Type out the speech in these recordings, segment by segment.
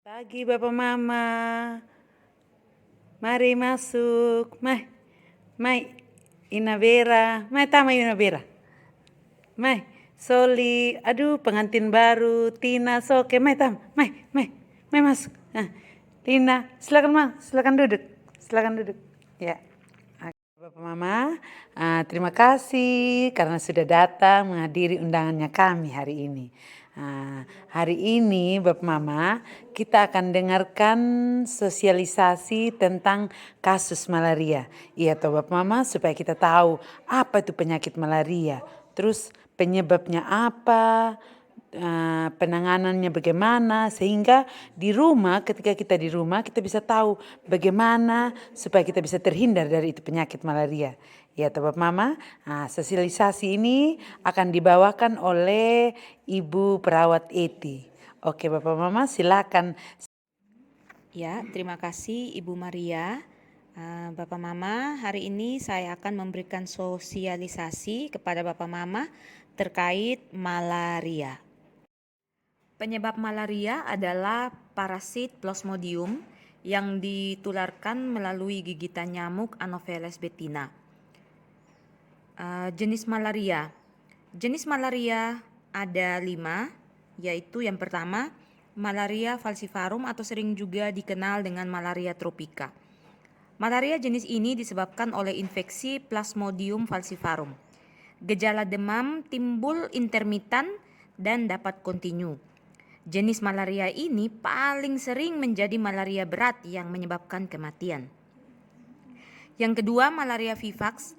Pagi Bapak Mama, mari masuk. Mai, Ina Vera, mai tama Ina Vera. Mai, Soli, aduh pengantin baru, Tina, Soke, mai mai masuk. Tina, silakan duduk. Ya. Bapak Mama, terima kasih karena sudah datang menghadiri undangannya kami hari ini. Hari ini Bapak Mama, kita akan dengarkan sosialisasi tentang kasus malaria. Iya toh Bapak Mama, supaya kita tahu apa itu penyakit malaria. Terus penyebabnya apa, penanganannya bagaimana, sehingga di rumah, ketika kita di rumah, kita bisa tahu bagaimana supaya kita bisa terhindar dari itu penyakit malaria. Ya Bapak Mama, sosialisasi ini akan dibawakan oleh Ibu Perawat Eti. Oke Bapak Mama, silakan. Ya, terima kasih Ibu Maria. Bapak Mama, hari ini saya akan memberikan sosialisasi kepada Bapak Mama terkait malaria. Penyebab malaria adalah parasit Plasmodium yang ditularkan melalui gigitan nyamuk Anopheles betina. Jenis malaria ada 5, yaitu yang pertama malaria falciparum atau sering juga dikenal dengan malaria tropika. Malaria jenis ini disebabkan oleh infeksi Plasmodium falciparum. Gejala demam timbul intermitan dan dapat kontinu. Jenis malaria ini paling sering menjadi malaria berat yang menyebabkan kematian. Yang kedua, malaria vivax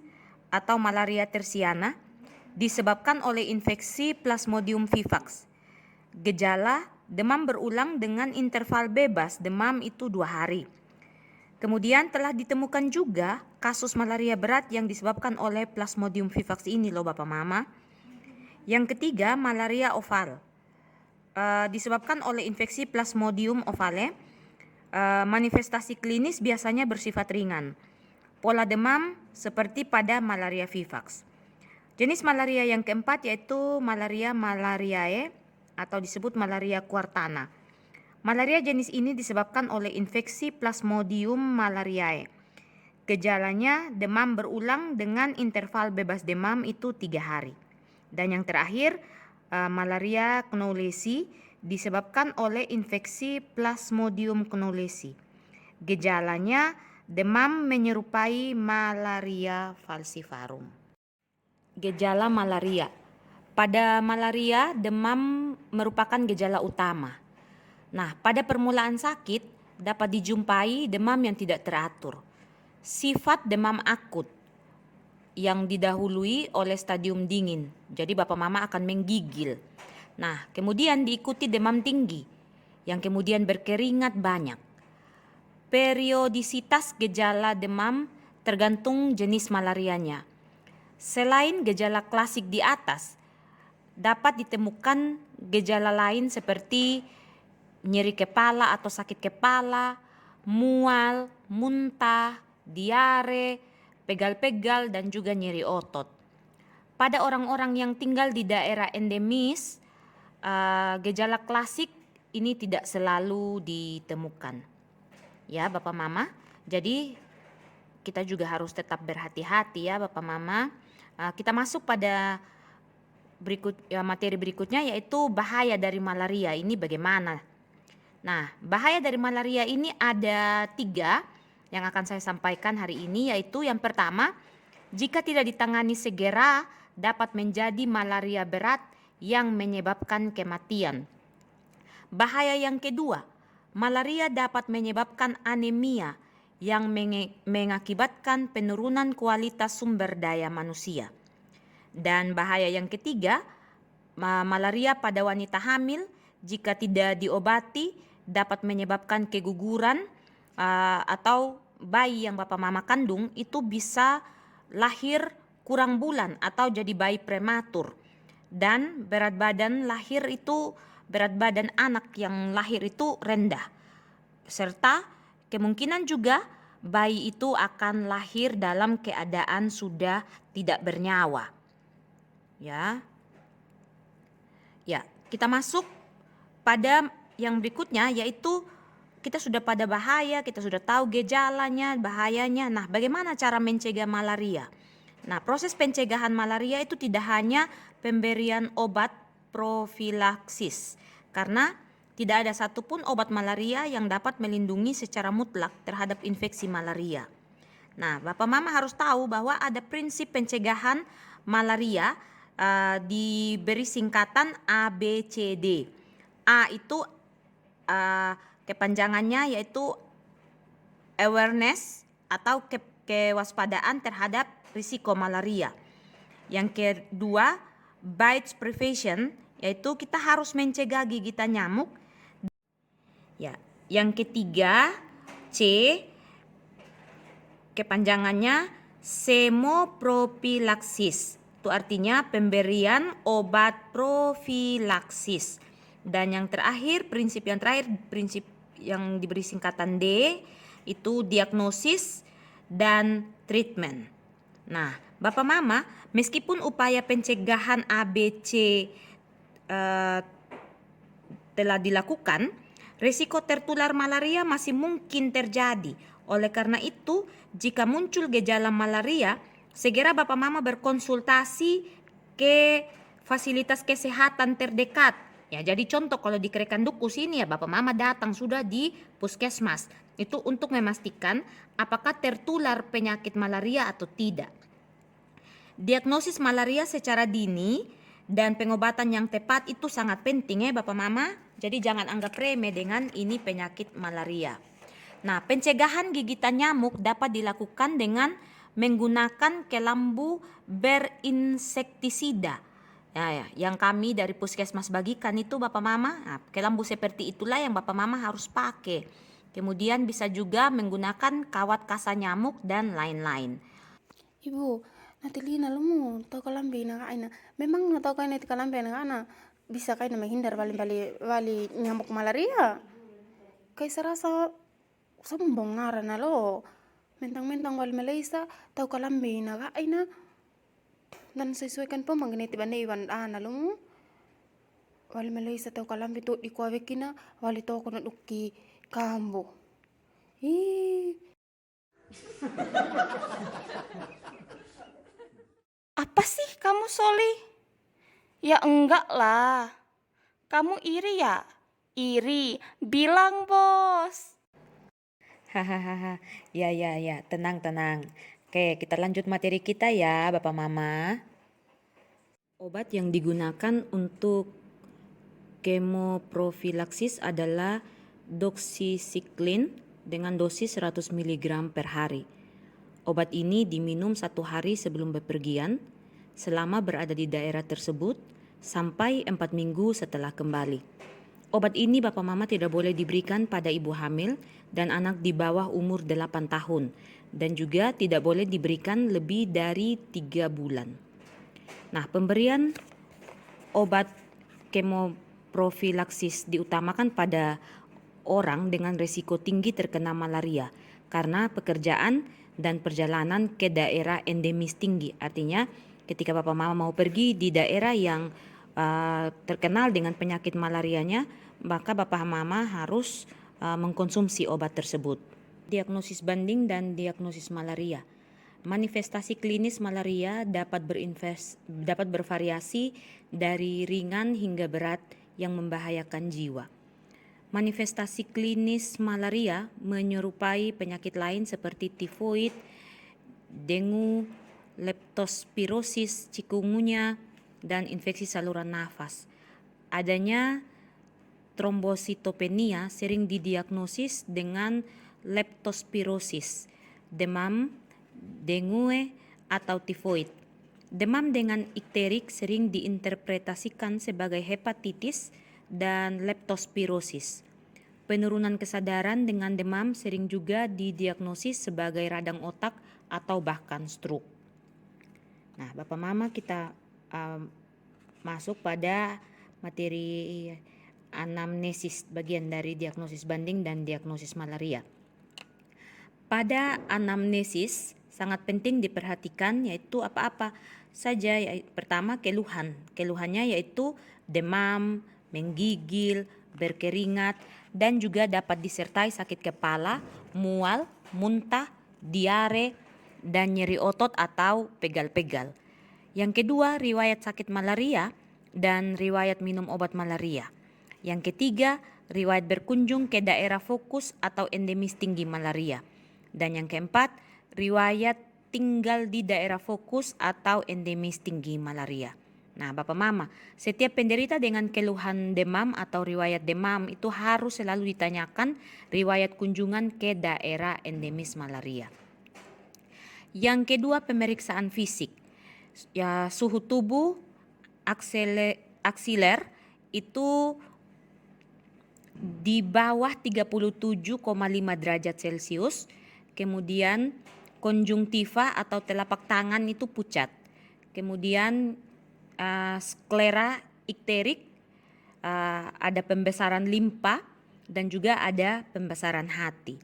atau malaria tersiana disebabkan oleh infeksi Plasmodium vivax. Gejala demam berulang dengan interval bebas, demam itu 2 hari. Kemudian telah ditemukan juga kasus malaria berat yang disebabkan oleh Plasmodium vivax ini loh Bapak Mama. Yang ketiga, malaria oval. Disebabkan oleh infeksi Plasmodium ovale. Manifestasi klinis biasanya bersifat ringan. Pola demam seperti pada malaria vivax. Jenis malaria yang keempat yaitu malaria malariae atau disebut malaria quartana. Malaria jenis ini disebabkan oleh infeksi Plasmodium malariae. Gejalanya demam berulang dengan interval bebas demam itu 3 hari. Dan yang terakhir, malaria knowlesi disebabkan oleh infeksi Plasmodium knowlesi. Gejalanya demam menyerupai malaria falciparum. Gejala malaria. Pada malaria, demam merupakan gejala utama. Nah, pada permulaan sakit dapat dijumpai demam yang tidak teratur. Sifat demam akut yang didahului oleh stadium dingin. Jadi Bapak Mama akan menggigil. Nah, kemudian diikuti demam tinggi yang kemudian berkeringat banyak. Periodisitas gejala demam tergantung jenis malarianya. Selain gejala klasik di atas, dapat ditemukan gejala lain seperti nyeri kepala atau sakit kepala, mual, muntah, diare, pegal-pegal, dan juga nyeri otot. Pada orang-orang yang tinggal di daerah endemis, gejala klasik ini tidak selalu ditemukan. Ya Bapak Mama, jadi kita juga harus tetap berhati-hati ya Bapak Mama. Kita masuk pada materi berikutnya yaitu bahaya dari malaria ini bagaimana. Nah, bahaya dari malaria ini ada 3 yang akan saya sampaikan hari ini, yaitu yang pertama, jika tidak ditangani segera dapat menjadi malaria berat yang menyebabkan kematian. Bahaya yang kedua, malaria dapat menyebabkan anemia yang mengakibatkan penurunan kualitas sumber daya manusia. Dan bahaya yang ketiga, malaria pada wanita hamil jika tidak diobati dapat menyebabkan keguguran atau bayi yang Bapak Mama kandung itu bisa lahir kurang bulan atau jadi bayi prematur. Dan berat badan anak yang lahir itu rendah. Serta kemungkinan juga bayi itu akan lahir dalam keadaan sudah tidak bernyawa. Ya, kita masuk pada yang berikutnya yaitu kita sudah pada bahaya, kita sudah tahu gejalanya, bahayanya. Nah, bagaimana cara mencegah malaria? Nah, proses pencegahan malaria itu tidak hanya pemberian obat profilaksis, karena tidak ada satupun obat malaria yang dapat melindungi secara mutlak terhadap infeksi malaria. Nah, Bapak Mama harus tahu bahwa ada prinsip pencegahan malaria, diberi singkatan ABCD. A itu kepanjangannya yaitu awareness atau kewaspadaan terhadap risiko malaria. Yang kedua, bites prevention, yaitu kita harus mencegah gigitan nyamuk. Ya, yang ketiga, C, kepanjangannya semopropilaksis. Itu artinya pemberian obat profilaksis. Dan yang terakhir, prinsip yang diberi singkatan D, itu diagnosis dan treatment. Nah, Bapak Mama, meskipun upaya pencegahan ABC telah dilakukan, risiko tertular malaria masih mungkin terjadi. Oleh karena itu, jika muncul gejala malaria, segera Bapak Mama berkonsultasi ke fasilitas kesehatan terdekat. Ya, jadi contoh kalau di Krekanduku sini ya Bapak Mama datang sudah di puskesmas. Itu untuk memastikan apakah tertular penyakit malaria atau tidak. Diagnosis malaria secara dini dan pengobatan yang tepat itu sangat penting ya Bapak Mama. Jadi jangan anggap remeh dengan ini penyakit malaria. Nah, pencegahan gigitan nyamuk dapat dilakukan dengan menggunakan kelambu berinsektisida. Ya, yang kami dari puskesmas bagikan itu Bapak Mama. Nah, kelambu seperti itulah yang Bapak Mama harus pakai. Kemudian bisa juga menggunakan kawat kasa nyamuk dan lain-lain. Ibu, nanti lina lumu tau kalambe na kaina. Memang na tau kaina ti kalambe na kana bisa kaina menghindar wali nyamuk malaria. Kay sarasa sombong ngara na lo. Mentang-mentang wali Malaysia tau kalambe na kaina. Dan sesuaikan po manginiti banda iwan na lumu. Wali Malaysia tau kalambe to di kuawekina wali tau kono duki kambo. Apa sih kamu, Soli? Ya enggak lah. Kamu iri ya? Iri. Bilang, Bos. Hahaha, ya, tenang. Oke, kita lanjut materi kita ya Bapak Mama. Obat yang digunakan untuk kemoprofilaksis adalah doxycycline dengan dosis 100 mg per hari. Obat ini diminum 1 hari sebelum bepergian, selama berada di daerah tersebut, sampai 4 minggu setelah kembali. Obat ini Bapak Mama tidak boleh diberikan pada ibu hamil dan anak di bawah umur 8 tahun, dan juga tidak boleh diberikan lebih dari 3 bulan. Nah, pemberian obat kemoprofilaksis diutamakan pada orang dengan risiko tinggi terkena malaria karena pekerjaan dan perjalanan ke daerah endemis tinggi. Artinya ketika Bapak Mama mau pergi di daerah yang terkenal dengan penyakit malarianya, maka Bapak Mama harus mengkonsumsi obat tersebut. Diagnosis banding dan diagnosis malaria. Manifestasi klinis malaria dapat bervariasi dari ringan hingga berat yang membahayakan jiwa. Manifestasi klinis malaria menyerupai penyakit lain seperti tifoid, dengue, leptospirosis, chikungunya, dan infeksi saluran nafas. Adanya trombositopenia sering didiagnosis dengan leptospirosis, demam, dengue, atau tifoid. Demam dengan ikterik sering diinterpretasikan sebagai hepatitis dan leptospirosis. Penurunan kesadaran dengan demam sering juga didiagnosis sebagai radang otak atau bahkan stroke. Nah, Bapak Mama kita masuk pada materi anamnesis, bagian dari diagnosis banding dan diagnosis malaria. Pada anamnesis sangat penting diperhatikan yaitu apa-apa saja. Pertama, keluhannya yaitu demam, menggigil, berkeringat, dan juga dapat disertai sakit kepala, mual, muntah, diare, dan nyeri otot atau pegal-pegal. Yang kedua, riwayat sakit malaria dan riwayat minum obat malaria. Yang ketiga, riwayat berkunjung ke daerah fokus atau endemis tinggi malaria. Dan yang keempat, riwayat tinggal di daerah fokus atau endemis tinggi malaria. Nah, Bapak Mama, setiap penderita dengan keluhan demam atau riwayat demam itu harus selalu ditanyakan riwayat kunjungan ke daerah endemis malaria. Yang kedua, pemeriksaan fisik. Ya, suhu tubuh aksiler itu di bawah 37,5 derajat Celcius. Kemudian konjungtiva atau telapak tangan itu pucat. Kemudian sklera ikterik, ada pembesaran limpa dan juga ada pembesaran hati.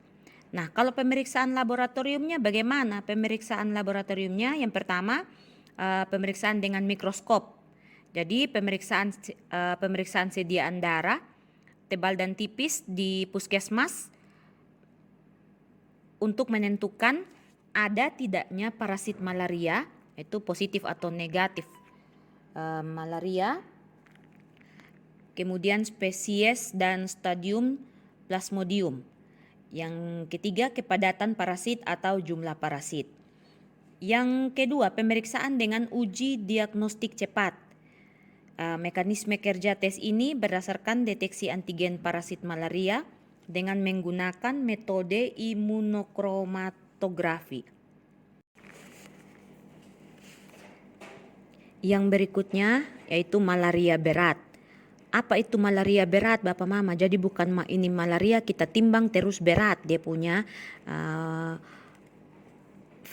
Nah, kalau pemeriksaan laboratoriumnya bagaimana? Pemeriksaan laboratoriumnya yang pertama pemeriksaan dengan mikroskop. Jadi pemeriksaan sediaan darah tebal dan tipis di puskesmas untuk menentukan ada tidaknya parasit malaria, itu positif atau negatif malaria. Kemudian spesies dan stadium Plasmodium. Yang ketiga, kepadatan parasit atau jumlah parasit. Yang kedua, pemeriksaan dengan uji diagnostik cepat. Mekanisme kerja tes ini berdasarkan deteksi antigen parasit malaria dengan menggunakan metode imunochromatografi. Yang berikutnya yaitu malaria berat. Apa itu malaria berat, Bapak Mama? Jadi bukan ini malaria kita timbang terus berat dia punya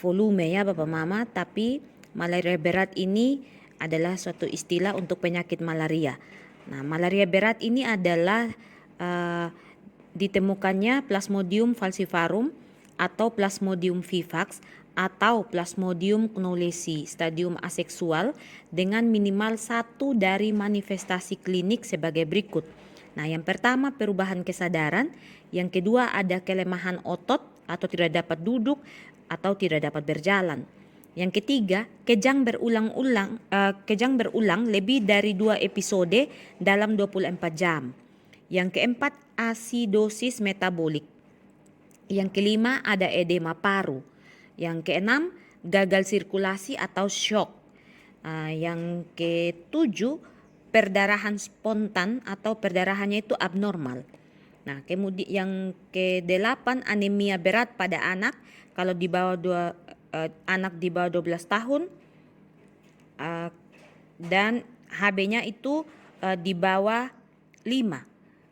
volume ya Bapak Mama, tapi malaria berat ini adalah suatu istilah untuk penyakit malaria. Nah, malaria berat ini adalah ditemukannya Plasmodium falciparum atau Plasmodium vivax atau Plasmodium knowlesi stadium aseksual dengan minimal satu dari manifestasi klinik sebagai berikut. Nah, yang pertama perubahan kesadaran, yang kedua ada kelemahan otot atau tidak dapat duduk atau tidak dapat berjalan. Yang ketiga, kejang berulang lebih dari 2 episode dalam 24 jam. Yang keempat, asidosis metabolik. Yang kelima, ada edema paru. Yang keenam, gagal sirkulasi atau shock. Yang ketujuh, perdarahan spontan atau perdarahannya itu abnormal. Nah, kemudian yang kedelapan, anemia berat pada anak. Kalau di bawah anak di bawah 12 tahun dan HB-nya itu di bawah 5.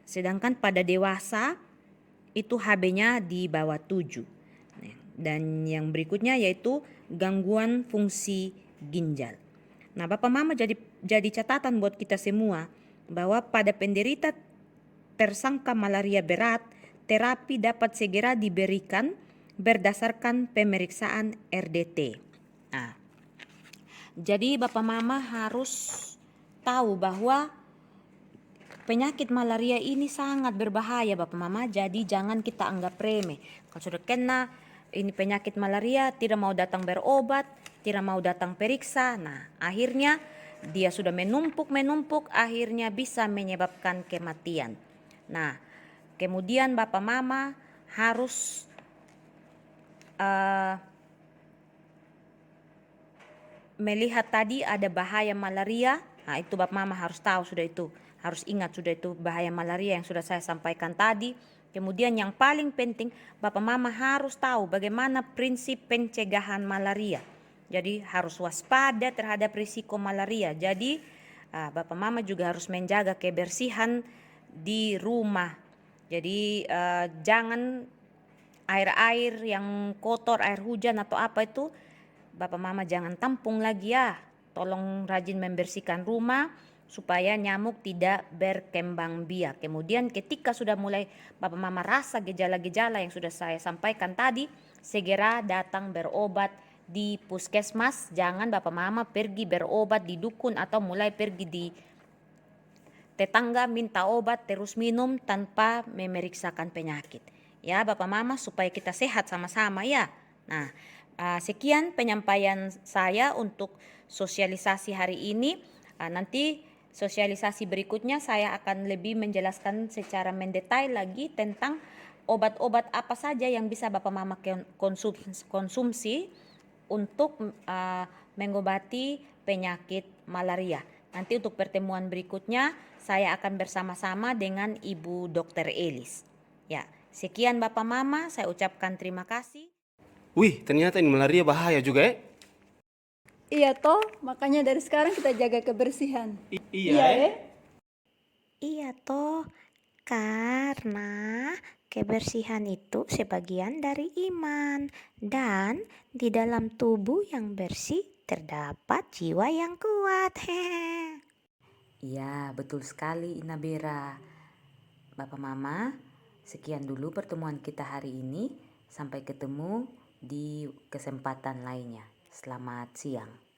Sedangkan pada dewasa itu HB-nya di bawah 7. Dan yang berikutnya yaitu gangguan fungsi ginjal. Nah, Bapak Mama jadi catatan buat kita semua bahwa pada penderita tersangka malaria berat, terapi dapat segera diberikan berdasarkan pemeriksaan RDT. Nah, jadi Bapak Mama harus tahu bahwa penyakit malaria ini sangat berbahaya Bapak Mama, jadi jangan kita anggap remeh. Kalau sudah kena ini penyakit malaria, tidak mau datang berobat, tidak mau datang periksa. Nah, akhirnya dia sudah menumpuk, akhirnya bisa menyebabkan kematian. Nah, kemudian Bapak Mama harus melihat tadi ada bahaya malaria. Nah, itu Bapak Mama harus tahu sudah itu. Harus ingat sudah itu bahaya malaria yang sudah saya sampaikan tadi. Kemudian yang paling penting, Bapak Mama harus tahu bagaimana prinsip pencegahan malaria. Jadi harus waspada terhadap risiko malaria. Jadi Bapak Mama juga harus menjaga kebersihan di rumah. Jadi jangan air-air yang kotor, air hujan atau apa itu, Bapak Mama jangan tampung lagi ya. Tolong rajin membersihkan rumah supaya nyamuk tidak berkembang biak. Kemudian ketika sudah mulai Bapak Mama rasa gejala-gejala yang sudah saya sampaikan tadi, segera datang berobat di puskesmas. Jangan Bapak Mama pergi berobat di dukun atau mulai pergi di tetangga minta obat terus minum tanpa memeriksakan penyakit. Ya Bapak Mama, supaya kita sehat sama-sama ya. Nah, sekian penyampaian saya untuk sosialisasi hari ini. Nanti sosialisasi berikutnya saya akan lebih menjelaskan secara mendetail lagi tentang obat-obat apa saja yang bisa Bapak Mama konsumsi untuk mengobati penyakit malaria. Nanti untuk pertemuan berikutnya saya akan bersama-sama dengan Ibu Dr. Elis. Ya, sekian Bapak Mama, saya ucapkan terima kasih. Wih, ternyata ini malaria bahaya juga ya. Iya toh, makanya dari sekarang kita jaga kebersihan. Iya. Iya toh, karena kebersihan itu sebagian dari iman, dan di dalam tubuh yang bersih terdapat jiwa yang kuat. Hehe. Ya, betul sekali Inabera. Bapak Mama, sekian dulu pertemuan kita hari ini. Sampai ketemu di kesempatan lainnya. Selamat siang.